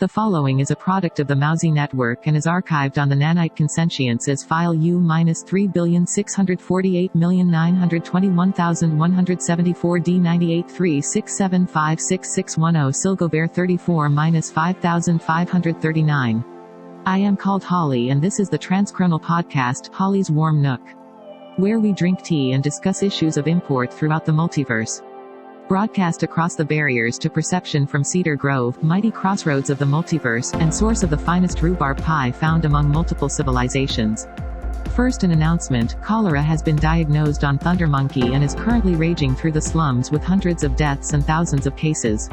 The following is a product of the Mousy Network and is archived on the Nanite Consentience as file U-3,648,921,174D9836756610 Silgover 34-5539. I am called Holly and this is the transchronal podcast, Holly's Warm Nook, where we drink tea and discuss issues of import throughout the multiverse. Broadcast across the barriers to perception from Cedar Grove, mighty crossroads of the multiverse, and source of the finest rhubarb pie found among multiple civilizations. First, an announcement: cholera has been diagnosed on Thunder Monkey and is currently raging through the slums with hundreds of deaths and thousands of cases.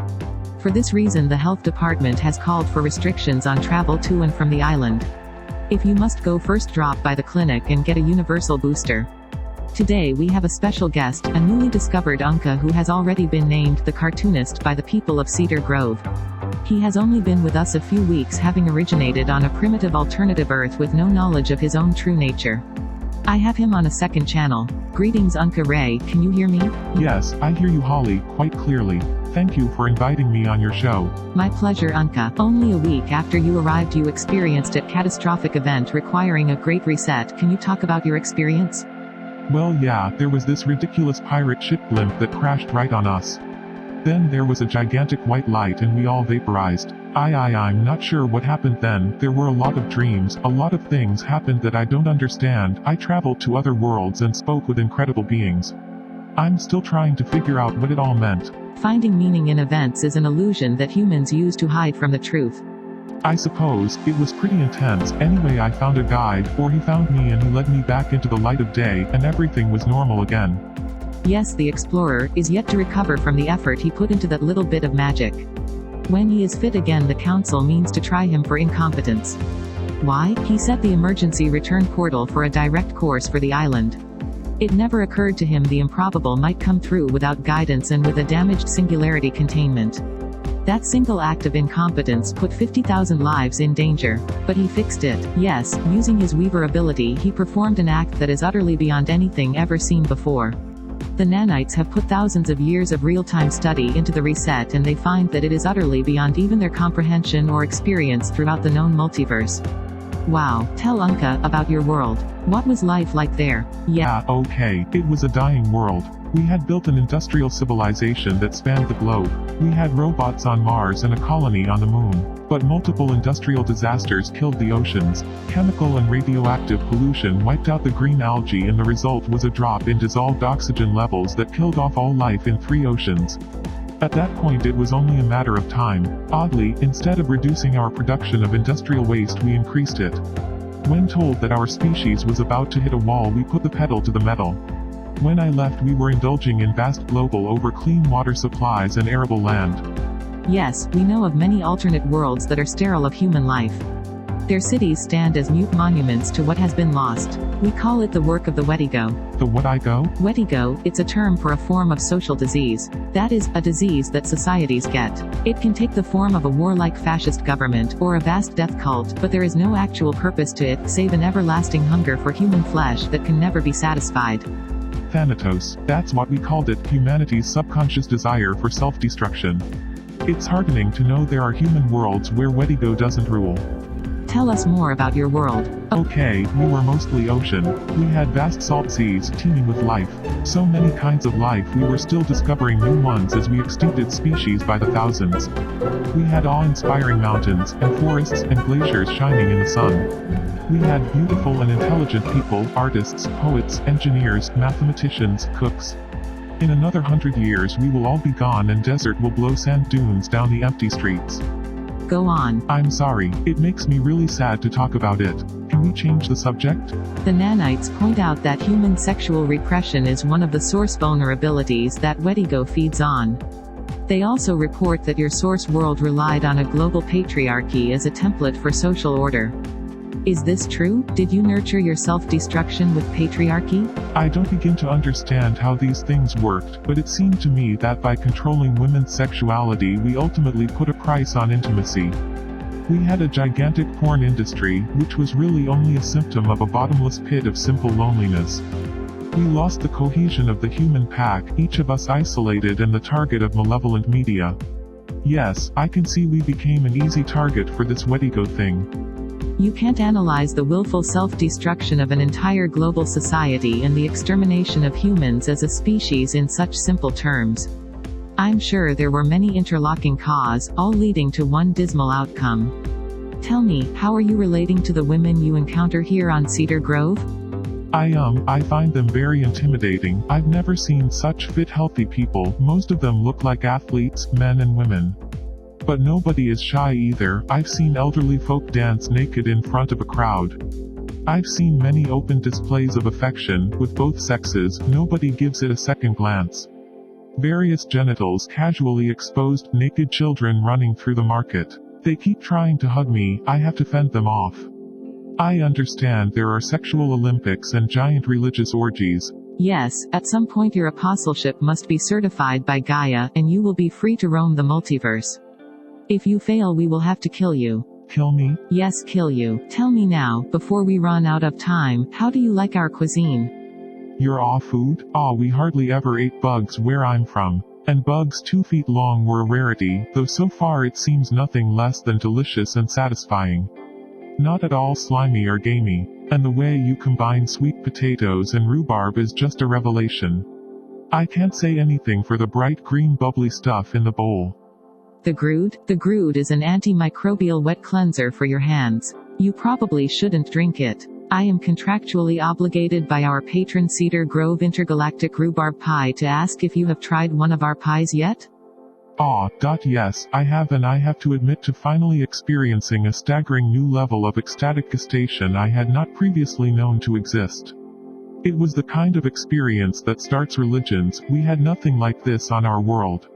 For this reason, the health department has called for restrictions on travel to and from the island. If you must go, first drop by the clinic and get a universal booster. Today we have a special guest, a newly discovered Unka who has already been named the Cartoonist by the people of Cedar Grove. He has only been with us a few weeks, having originated on a primitive alternative Earth with no knowledge of his own true nature. I have him on a second channel. Greetings Unka Ray, can you hear me? Yes, I hear you Holly, quite clearly. Thank you for inviting me on your show. My pleasure Unka. Only a week after you arrived you experienced a catastrophic event requiring a great reset. Can you talk about your experience? Well yeah, there was this ridiculous pirate ship blimp that crashed right on us. Then there was a gigantic white light and we all vaporized. I'm not sure what happened then. There were a lot of dreams, a lot of things happened that I don't understand. I traveled to other worlds and spoke with incredible beings. I'm still trying to figure out what it all meant. Finding meaning in events is an illusion that humans use to hide from the truth. I suppose, it was pretty intense. Anyway, I found a guide, or he found me and he led me back into the light of day, and everything was normal again. Yes, the explorer is yet to recover from the effort he put into that little bit of magic. When he is fit again, the council means to try him for incompetence. Why? He set the emergency return portal for a direct course for the island. It never occurred to him the improbable might come through without guidance and with a damaged singularity containment. That single act of incompetence put 50,000 lives in danger. But he fixed it. Yes, using his Weaver ability he performed an act that is utterly beyond anything ever seen before. The nanites have put thousands of years of real-time study into the reset and they find that it is utterly beyond even their comprehension or experience throughout the known multiverse. Wow, tell Unka about your world. What was life like there? Yeah. Okay, it was a dying world. We had built an industrial civilization that spanned the globe. We had robots on Mars and a colony on the moon. But multiple industrial disasters killed the oceans. Chemical and radioactive pollution wiped out the green algae and the result was a drop in dissolved oxygen levels that killed off all life in 3 oceans. At that point it was only a matter of time. Oddly, instead of reducing our production of industrial waste we increased it. When told that our species was about to hit a wall we put the pedal to the metal. When I left we were indulging in vast global over clean water supplies and arable land. Yes, we know of many alternate worlds that are sterile of human life. Their cities stand as mute monuments to what has been lost. We call it the work of the Wetigo. The Wetigo? Wetigo, it's a term for a form of social disease. That is, a disease that societies get. It can take the form of a warlike fascist government, or a vast death cult, but there is no actual purpose to it, save an everlasting hunger for human flesh that can never be satisfied. Thanatos, that's what we called it, humanity's subconscious desire for self-destruction. It's heartening to know there are human worlds where Wetigo doesn't rule. Tell us more about your world. Okay, we were mostly ocean. We had vast salt seas teeming with life. So many kinds of life, we were still discovering new ones as we extincted species by the thousands. We had awe-inspiring mountains, and forests, and glaciers shining in the sun. We had beautiful and intelligent people, artists, poets, engineers, mathematicians, cooks. In another 100 years we will all be gone and desert will blow sand dunes down the empty streets. Go on. I'm sorry, it makes me really sad to talk about it. Can we change the subject? The nanites point out that human sexual repression is one of the source vulnerabilities that Wetigo feeds on. They also report that your source world relied on a global patriarchy as a template for social order. Is this true? Did you nurture your self-destruction with patriarchy? I don't begin to understand how these things worked, but it seemed to me that by controlling women's sexuality we ultimately put a price on intimacy. We had a gigantic porn industry, which was really only a symptom of a bottomless pit of simple loneliness. We lost the cohesion of the human pack, each of us isolated and the target of malevolent media. Yes, I can see we became an easy target for this Wedigo thing. You can't analyze the willful self-destruction of an entire global society and the extermination of humans as a species in such simple terms. I'm sure there were many interlocking causes, all leading to one dismal outcome. Tell me, how are you relating to the women you encounter here on Cedar Grove? I find them very intimidating. I've never seen such fit, healthy people. Most of them look like athletes, men and women. But nobody is shy either. I've seen elderly folk dance naked in front of a crowd. I've seen many open displays of affection, with both sexes. Nobody gives it a second glance. Various genitals casually exposed, naked children running through the market. They keep trying to hug me, I have to fend them off. I understand there are sexual Olympics and giant religious orgies. Yes, at some point your apostleship must be certified by Gaia, and you will be free to roam the multiverse. If you fail, we will have to kill you. Kill me? Yes, kill you. Tell me now, before we run out of time, how do you like our cuisine? Your food? We hardly ever ate bugs where I'm from. And bugs 2 feet long were a rarity, though so far it seems nothing less than delicious and satisfying. Not at all slimy or gamey. And the way you combine sweet potatoes and rhubarb is just a revelation. I can't say anything for the bright green bubbly stuff in the bowl. The Grood? The Grood is an antimicrobial wet cleanser for your hands. You probably shouldn't drink it. I am contractually obligated by our patron Cedar Grove Intergalactic Rhubarb Pie to ask if you have tried one of our pies yet? Yes, I have, and I have to admit to finally experiencing a staggering new level of ecstatic gustation I had not previously known to exist. It was the kind of experience that starts religions. We had nothing like this on our world.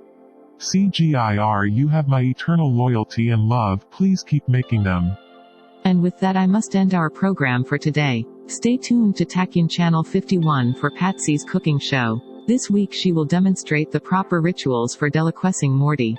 CGIR, you have my eternal loyalty and love, please keep making them. And with that I must end our program for today. Stay tuned to Tachyon Channel 51 for Patsy's cooking show. This week she will demonstrate the proper rituals for deliquescing Morty.